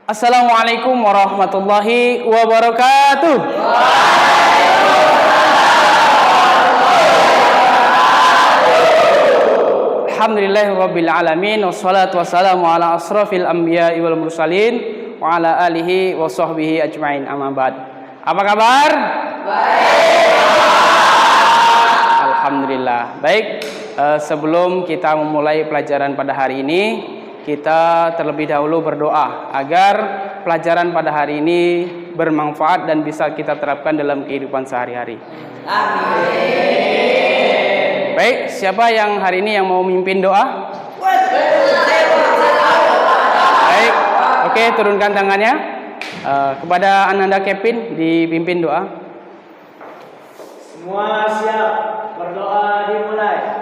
Assalamualaikum warahmatullahi wabarakatuh. Alhamdulillahirabbil alamin wassalatu wassalamu ala asrofil anbiya'i wal mursalin wa ala alihi wa sahbihi ajmain, amma ba'd. Apa kabar? Baik. Alhamdulillah. Baik, sebelum kita memulai pelajaran pada hari ini, kita terlebih dahulu berdoa agar pelajaran pada hari ini bermanfaat dan bisa kita terapkan dalam kehidupan sehari-hari. Amin. Baik, siapa yang hari ini yang mau memimpin doa? Baik, oke, turunkan tangannya. Kepada Ananda Kevin dipimpin doa. Semua siap, berdoa dimulai.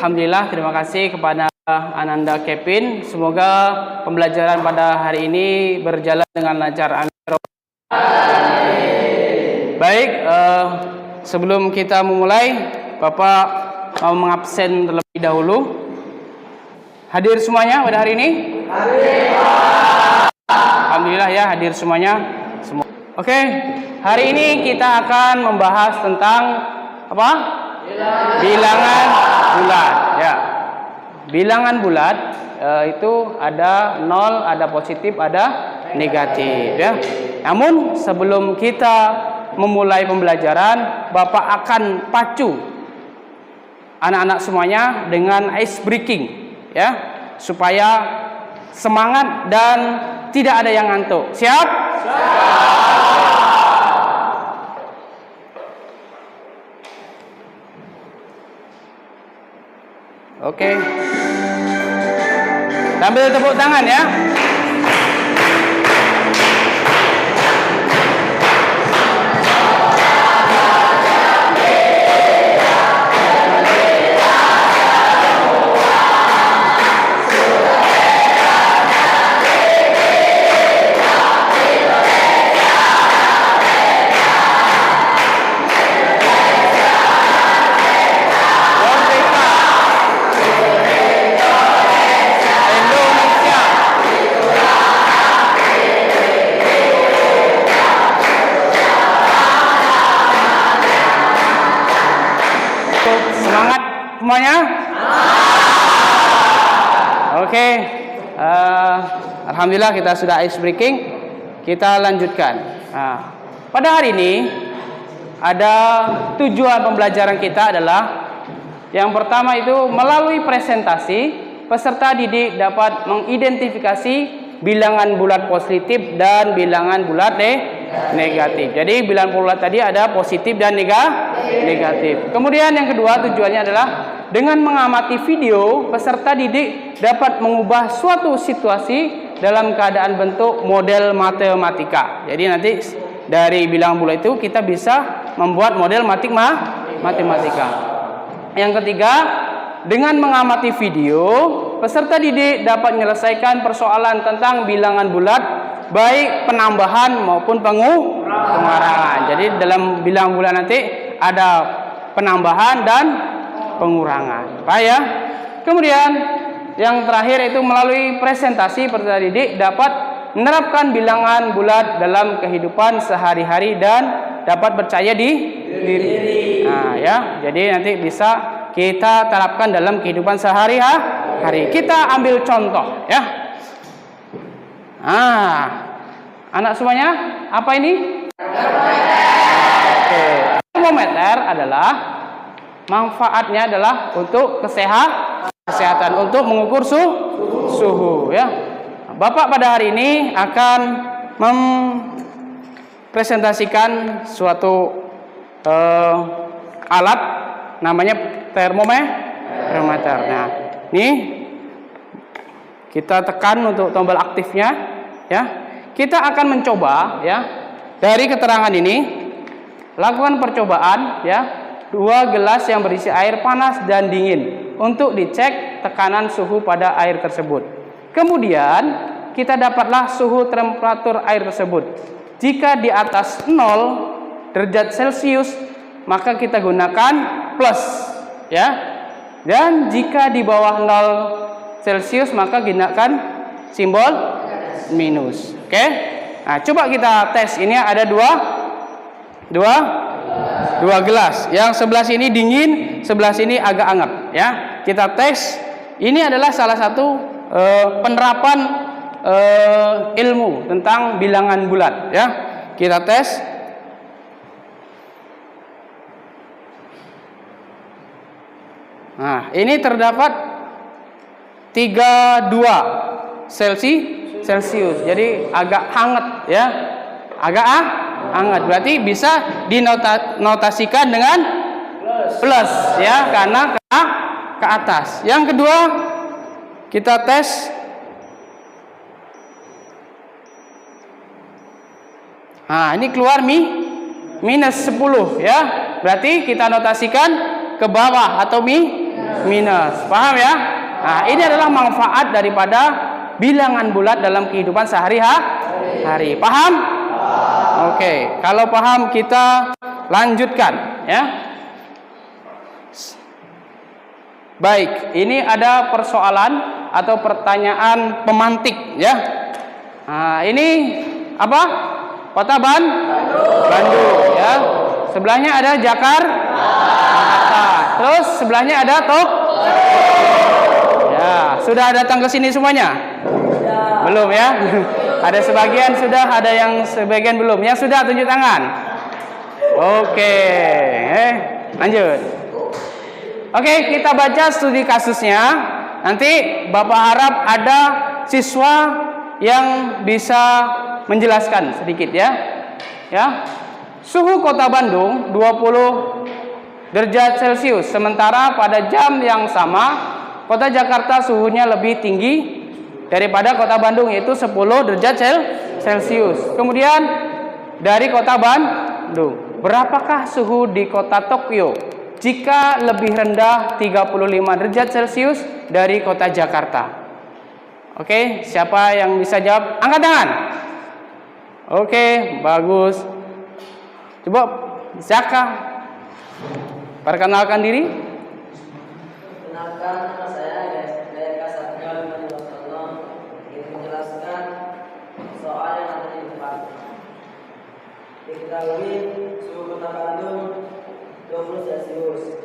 Alhamdulillah, terima kasih kepada Ananda Kevin. Semoga pembelajaran pada hari ini berjalan dengan lancar. Baik, sebelum kita memulai, Bapak mau mengabsen terlebih dahulu. Hadir semuanya pada hari ini? Hadir. Alhamdulillah ya, hadir semuanya. Oke, hari ini kita akan membahas tentang apa? Bilangan bulat, ya. Bilangan bulat itu ada 0, ada positif, ada negatif, ya. Namun sebelum kita memulai pembelajaran, Bapak akan pacu anak-anak semuanya dengan ice breaking, ya, supaya semangat dan tidak ada yang ngantuk. Siap? Siap. Oke. Sambil tepuk tangan ya. Semuanya? Oke. Alhamdulillah kita sudah ice breaking. Kita lanjutkan. Pada hari ini ada tujuan pembelajaran kita adalah yang pertama itu melalui presentasi peserta didik dapat mengidentifikasi bilangan bulat positif dan bilangan bulat negatif. Jadi bilangan bulat tadi ada positif dan negatif. Kemudian yang kedua tujuannya adalah dengan mengamati video, peserta didik dapat mengubah suatu situasi dalam keadaan bentuk model matematika. Jadi nanti dari bilangan bulat itu kita bisa membuat model matematika. Yang ketiga, dengan mengamati video, peserta didik dapat menyelesaikan persoalan tentang bilangan bulat, baik penambahan maupun pengurangan. Jadi dalam bilangan bulat nanti ada penambahan dan pengurangan. Pak ya. Kemudian yang terakhir itu melalui presentasi peserta didik dapat menerapkan bilangan bulat dalam kehidupan sehari-hari dan dapat percaya diri. Nah, ya. Jadi nanti bisa kita terapkan dalam kehidupan sehari-hari. Kita ambil contoh ya. Anak semuanya, apa ini? Termometer adalah manfaatnya adalah untuk kesehatan, untuk mengukur suhu ya. Bapak pada hari ini akan mempresentasikan suatu alat namanya termometer. Nah, ini kita tekan untuk tombol aktifnya, ya. Kita akan mencoba, ya, dari keterangan ini, lakukan percobaan, ya, 2 gelas yang berisi air panas dan dingin untuk dicek tekanan suhu pada air tersebut. Kemudian kita dapatlah suhu temperatur air tersebut. Jika di atas 0 derajat Celcius, maka kita gunakan plus, ya. Dan jika di bawah 0 Celcius, maka gunakan simbol minus. Oke. Nah, coba kita tes. Ini ada dua gelas. Yang sebelah sini dingin, sebelah sini agak hangat, ya. Kita tes. Ini adalah salah satu penerapan ilmu tentang bilangan bulat, ya. Kita tes. Nah, ini terdapat 32 Celcius. Jadi agak hangat, ya. Agak hangat. Berarti bisa dinotasikan dengan plus, ya, karena ke atas. Yang kedua, kita tes. Nah, ini keluar minus 10, ya. Berarti kita notasikan ke bawah atau minus. Paham, ya? Nah, ini adalah manfaat daripada bilangan bulat dalam kehidupan sehari-hari. Paham? Oke, kalau paham kita lanjutkan, ya. Baik, ini ada persoalan atau pertanyaan pemantik, ya. Nah, ini apa? Kota Bandung, ya. Sebelahnya ada Jakarta. Terus sebelahnya ada Ya, sudah datang ke sini semuanya? Belum, ya? Ada sebagian sudah, ada yang sebagian belum. Yang sudah tunjuk tangan. Oke, lanjut. Oke, kita baca studi kasusnya. Nanti Bapak harap ada siswa yang bisa menjelaskan sedikit, ya. Ya. Suhu Kota Bandung 20 derajat Celcius. Sementara pada jam yang sama Kota Jakarta suhunya lebih tinggi daripada Kota Bandung, yaitu 10 derajat Celcius. Kemudian dari Kota Bandung, berapakah suhu di Kota Tokyo jika lebih rendah 35 derajat Celcius dari Kota Jakarta? Oke, siapa yang bisa jawab? Angkat tangan. Oke, bagus. Coba Zaka, perkenalkan diri. Kenalkan, nama saya Dayaka Satya Wasallam. Ingin menjelaskan soal yang ada di depan. Diketahui suhu Kota Bandung 20 Celcius.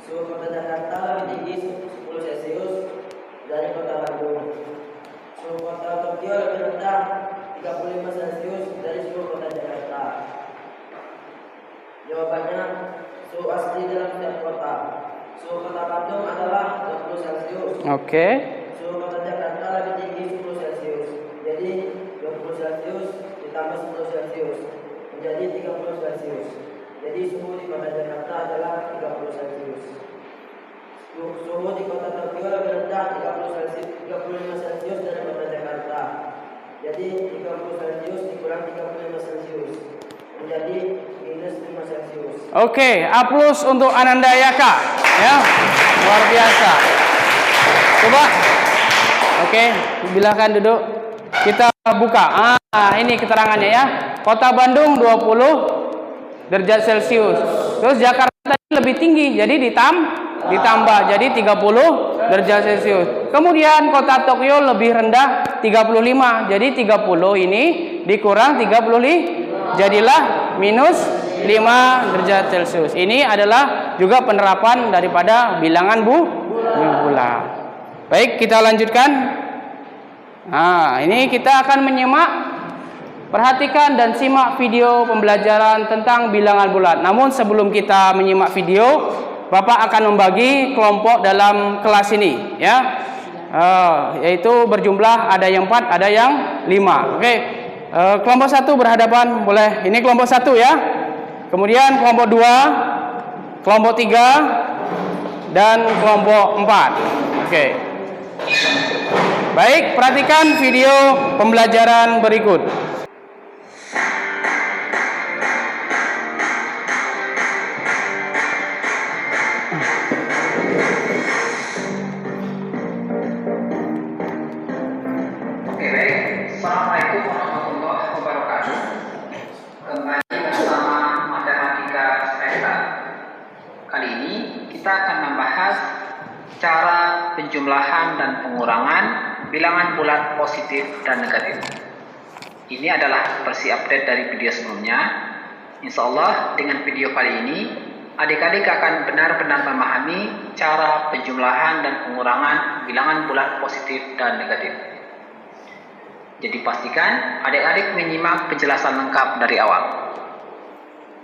Suhu Kota Jakarta lebih tinggi 10 Celcius dari Kota Bandung. Suhu Kota Tokyo lebih rendah 35 Celcius dari suhu Kota Jakarta. Jawabannya, suhu asli dalam setiap kota. Suhu Kota Bandung adalah 20 Celcius. Oke. Suhu Kota Jakarta lebih tinggi 10 Celcius. Jadi 20 Celcius ditambah 10 Celcius menjadi 30 Celcius. Jadi suhu di Kota Jakarta adalah 30 Celcius. Suhu di Kota Tokyo lebih rendah 35 Celcius dari Kota Jakarta. Jadi 30 Celcius dikurang 35 Celcius menjadi minus 5 Celcius. Oke, aplaus untuk Ananda Yaka, ya, luar biasa. Coba, oke, silakan duduk. Kita buka. Ini keterangannya, ya. Kota Bandung 20 derajat Celcius. Terus Jakarta lebih tinggi, jadi ditambah jadi 30 derajat Celcius. Kemudian Kota Tokyo lebih rendah 35, jadi 30 ini dikurang 35, jadilah minus 5 derajat Celcius. Ini adalah juga penerapan daripada bilangan bulat. Baik, kita lanjutkan. Nah, ini kita akan menyimak, perhatikan dan simak video pembelajaran tentang bilangan bulat. Namun sebelum kita menyimak video, Bapak akan membagi kelompok dalam kelas ini, ya. yaitu berjumlah ada yang 4, ada yang 5. Oke. Kelompok 1 berhadapan, boleh. Ini kelompok 1 ya. Kemudian kelompok 2, kelompok 3 dan kelompok 4. Oke. Baik, perhatikan video pembelajaran berikut. Assalamualaikum warahmatullahi wabarakatuh. Kembali bersama Matematika Semester. Kali ini kita akan membahas cara penjumlahan dan pengurangan bilangan bulat positif dan negatif. Ini adalah versi update dari video sebelumnya. Insya Allah dengan video kali ini adik-adik akan benar-benar memahami cara penjumlahan dan pengurangan bilangan bulat positif dan negatif. Jadi pastikan adik-adik menyimak penjelasan lengkap dari awal.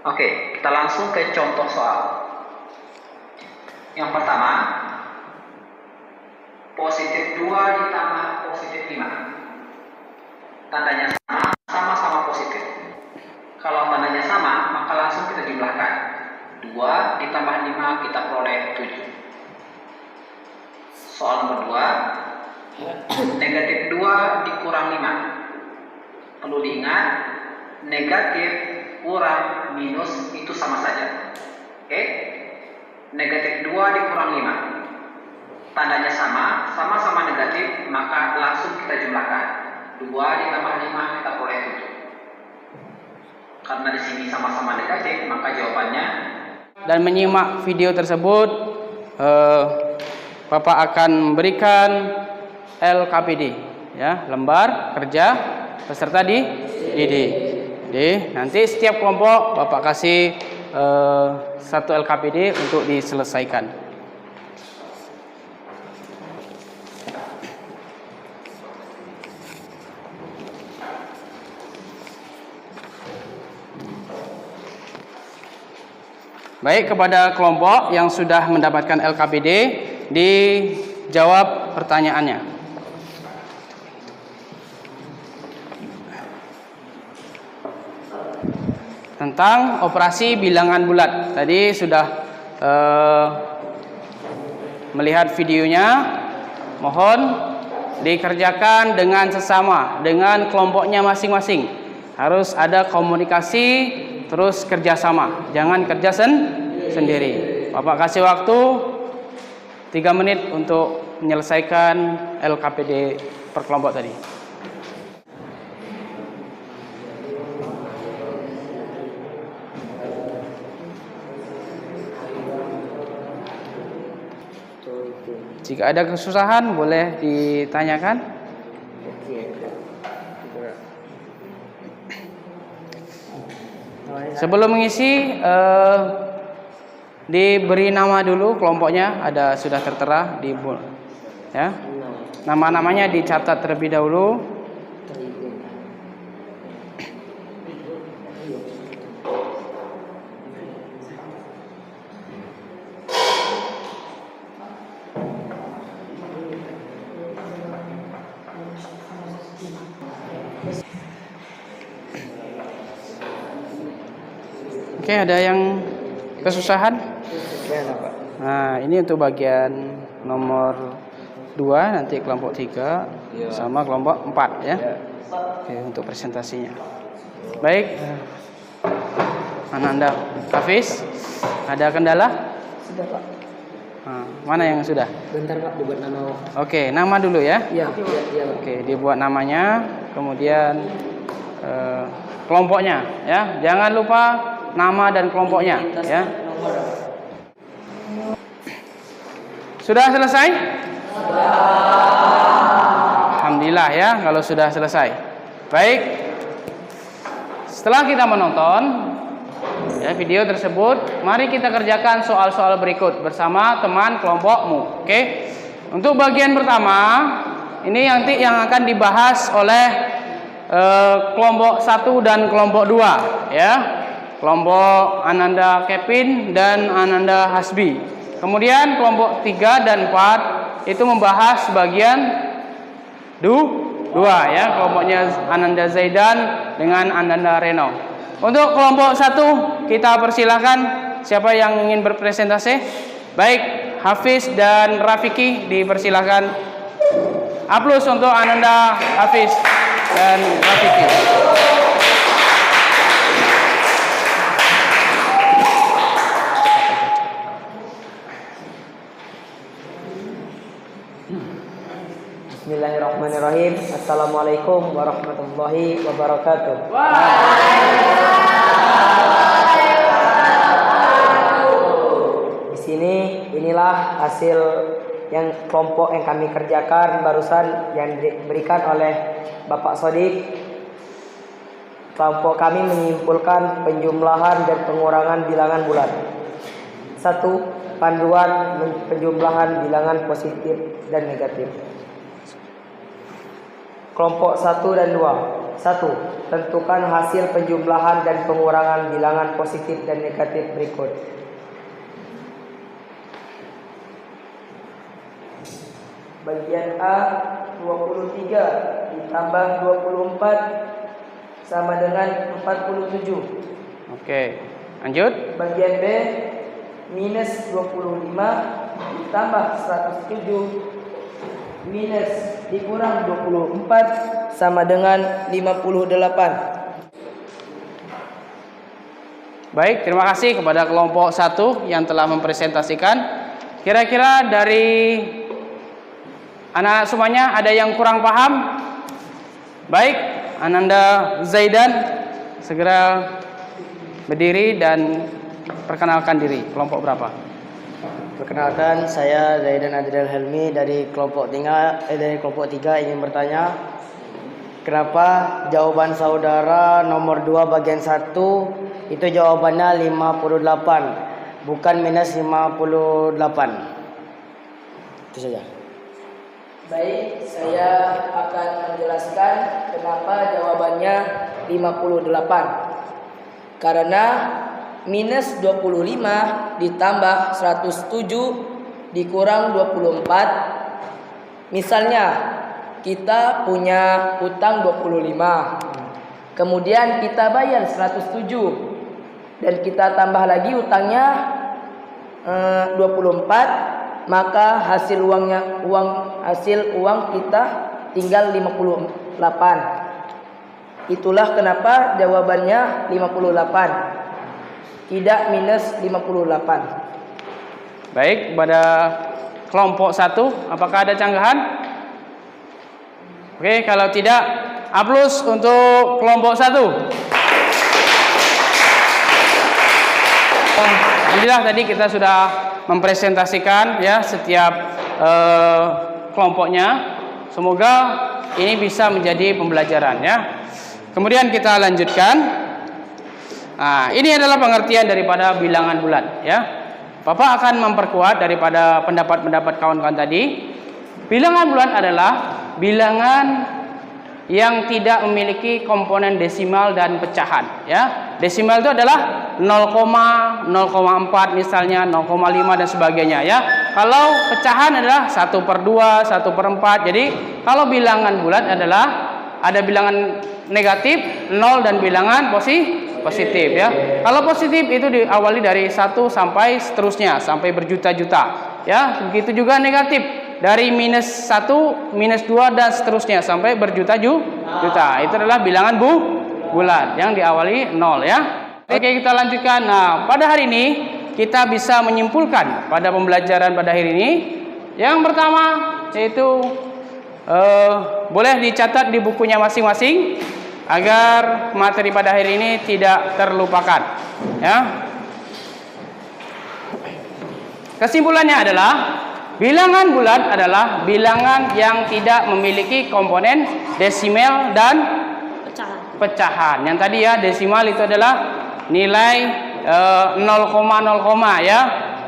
Oke, kita langsung ke contoh soal. Yang pertama, positif 2 ditambah positif 5. Tandanya sama, sama-sama positif. Kalau tandanya sama, maka langsung kita jumlahkan. 2 ditambah 5 kita peroleh 7. Soal nomor 2. Negatif 2 dikurang 5. Perlu diingat, negatif kurang minus itu sama saja. Oke? Negatif 2 dikurang 5. Tandanya sama, sama-sama negatif, maka langsung kita jumlahkan. 2 ditambah 5 kita peroleh 7. Karena di sini sama-sama negatif, maka jawabannya. Dan menyimak video tersebut, Bapak akan memberikan LKPD, ya, lembar kerja peserta didik. Nanti setiap kelompok Bapak kasih 1 LKPD untuk diselesaikan. Baik, kepada kelompok yang sudah mendapatkan LKPD, dijawab pertanyaannya. Tentang operasi bilangan bulat. Tadi sudah melihat videonya. Mohon dikerjakan dengan sesama, dengan kelompoknya masing-masing. Harus ada komunikasi, terus kerjasama. Jangan kerja sendiri. Bapak kasih waktu 3 menit untuk menyelesaikan LKPD per kelompok tadi. Jika ada kesusahan boleh ditanyakan. Sebelum mengisi diberi nama dulu kelompoknya, ada sudah tertera di ya. Nama-namanya dicatat terlebih dahulu. Oke, ada yang kesusahan? Nah, ini untuk bagian nomor 2, nanti kelompok 3 sama kelompok 4 ya. Oke, untuk presentasinya. Baik. Ananda Hafiz, ada kendala? Sudah, Pak. Nah, mana yang sudah? Bentar, Pak, dibuat nama. Oke, nama dulu ya. Iya. Oke, dibuat namanya, kemudian kelompoknya ya. Jangan lupa nama dan kelompoknya ya. Sudah selesai? Alhamdulillah ya kalau sudah selesai. Baik. Setelah kita menonton ya video tersebut, mari kita kerjakan soal-soal berikut bersama teman kelompokmu. Oke. Untuk bagian pertama, ini nanti yang akan dibahas oleh kelompok 1 dan kelompok 2 ya. Kelompok Ananda Kevin dan Ananda Hasbi. Kemudian kelompok 3 dan 4 itu membahas bagian dua ya, kelompoknya Ananda Zaidan dengan Ananda Reno. Untuk kelompok 1 kita persilahkan siapa yang ingin berpresentasi. Baik, Hafiz dan Rafiki dipersilahkan. Aplaus untuk Ananda, Hafiz dan Rafiki. Bismillahirrahmanirrahim. Assalamualaikum warahmatullahi wabarakatuh. Di sini inilah hasil yang kelompok yang kami kerjakan barusan yang diberikan oleh Bapak Sodik. Kelompok kami menyimpulkan penjumlahan dan pengurangan bilangan bulat. 1. Panduan penjumlahan bilangan positif dan negatif. Kelompok 1 dan 2. 1. Tentukan hasil penjumlahan dan pengurangan bilangan positif dan negatif berikut. Bagian A 23 ditambah 24 sama dengan 47. Oke, lanjut. Bagian B minus 25 ditambah 107 minus dikurang 24 sama dengan 58. Baik, terima kasih kepada kelompok 1 yang telah mempresentasikan. Kira-kira dari anak semuanya ada yang kurang paham? Baik, Ananda Zaidan segera berdiri dan perkenalkan diri. Kelompok berapa? Perkenalkan, saya Zaidan Adriel Helmi dari kelompok 3 ingin bertanya, kenapa jawaban saudara nomor 2 bagian 1 itu jawabannya 58 bukan minus 58? Itu saja. Baik, saya akan menjelaskan kenapa jawabannya 58. Karena minus 25 ditambah 107 dikurang 24. Misalnya kita punya utang 25, kemudian kita bayar 107 dan kita tambah lagi utangnya 24, maka hasil uang kita tinggal 58. Itulah kenapa jawabannya 58. Tidak minus 58. Baik, pada kelompok 1 apakah ada canggahan? Oke, kalau tidak, aplaus untuk kelompok 1. Alhamdulillah tadi kita sudah mempresentasikan ya setiap kelompoknya. Semoga ini bisa menjadi pembelajaran ya. Kemudian kita lanjutkan. Nah, ini adalah pengertian daripada bilangan bulat ya. Bapak akan memperkuat daripada pendapat-pendapat kawan-kawan tadi. Bilangan bulat adalah bilangan yang tidak memiliki komponen desimal dan pecahan ya. Desimal itu adalah 0, 0,4 misalnya, 0,5 dan sebagainya ya. Kalau pecahan adalah 1/2, 1/4. Jadi kalau bilangan bulat adalah ada bilangan negatif 0 dan bilangan positif ya. Kalau positif itu diawali dari 1 sampai seterusnya sampai berjuta-juta ya. Begitu juga negatif dari minus 1, minus 2 dan seterusnya sampai berjuta-juta. Itu adalah bilangan bulat yang diawali 0 ya. Oke, kita lanjutkan. Nah, pada hari ini kita bisa menyimpulkan pada pembelajaran pada hari ini. Yang pertama yaitu boleh dicatat di bukunya masing-masing agar materi pada hari ini tidak terlupakan ya. Kesimpulannya adalah bilangan bulat adalah bilangan yang tidak memiliki komponen desimal dan pecahan. Yang tadi ya, desimal itu adalah nilai 0,0 ya,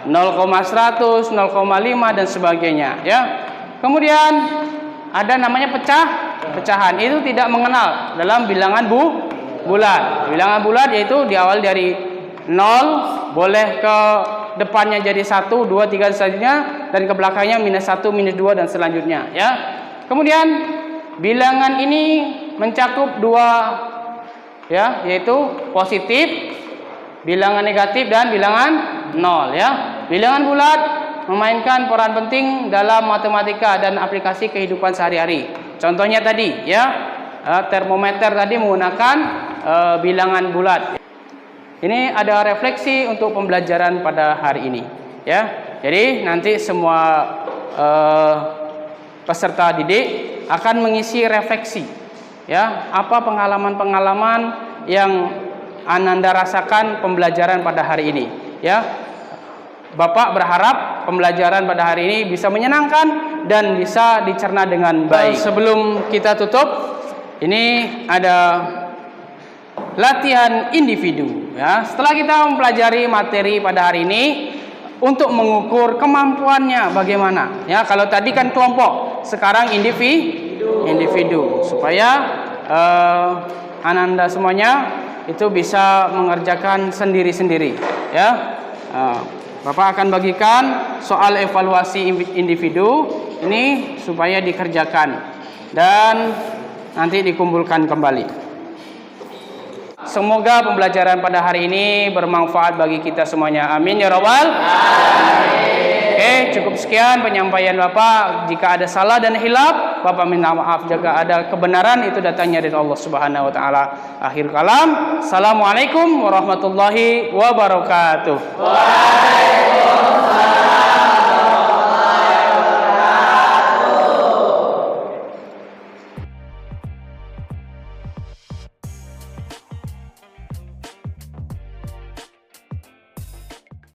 0,100, 0,5 dan sebagainya ya. Kemudian ada namanya pecahan, itu tidak mengenal dalam bilangan bulat. Bilangan bulat yaitu diawali dari 0 boleh ke depannya jadi 1, 2, 3 selanjutnya, dan ke belakangnya -1, -2 dan selanjutnya, ya. Kemudian bilangan ini mencakup 2, ya, yaitu positif, bilangan negatif dan bilangan 0, ya. Bilangan bulat memainkan peran penting dalam matematika dan aplikasi kehidupan sehari-hari. Contohnya tadi, ya, termometer tadi menggunakan bilangan bulat. Ini ada refleksi untuk pembelajaran pada hari ini, ya. Jadi nanti semua peserta didik akan mengisi refleksi, ya, apa pengalaman-pengalaman yang Ananda rasakan pembelajaran pada hari ini, ya. Bapak berharap pembelajaran pada hari ini bisa menyenangkan dan bisa dicerna dengan baik. Sebelum kita tutup, ini ada latihan individu, ya. Setelah kita mempelajari materi pada hari ini, untuk mengukur kemampuannya bagaimana, ya. Kalau tadi kan kelompok, sekarang individu, supaya Ananda semuanya itu bisa mengerjakan sendiri-sendiri, ya. Bapak akan bagikan soal evaluasi individu ini supaya dikerjakan dan nanti dikumpulkan kembali. Semoga pembelajaran pada hari ini bermanfaat bagi kita semuanya. Amin ya rabbal alamin. Oke, cukup sekian penyampaian Bapak. Jika ada salah dan hilaf, Bapak minta maaf. Jika ada kebenaran, itu datangnya dari Allah Subhanahu wa taala. Akhir kalam. Assalamualaikum warahmatullahi wabarakatuh.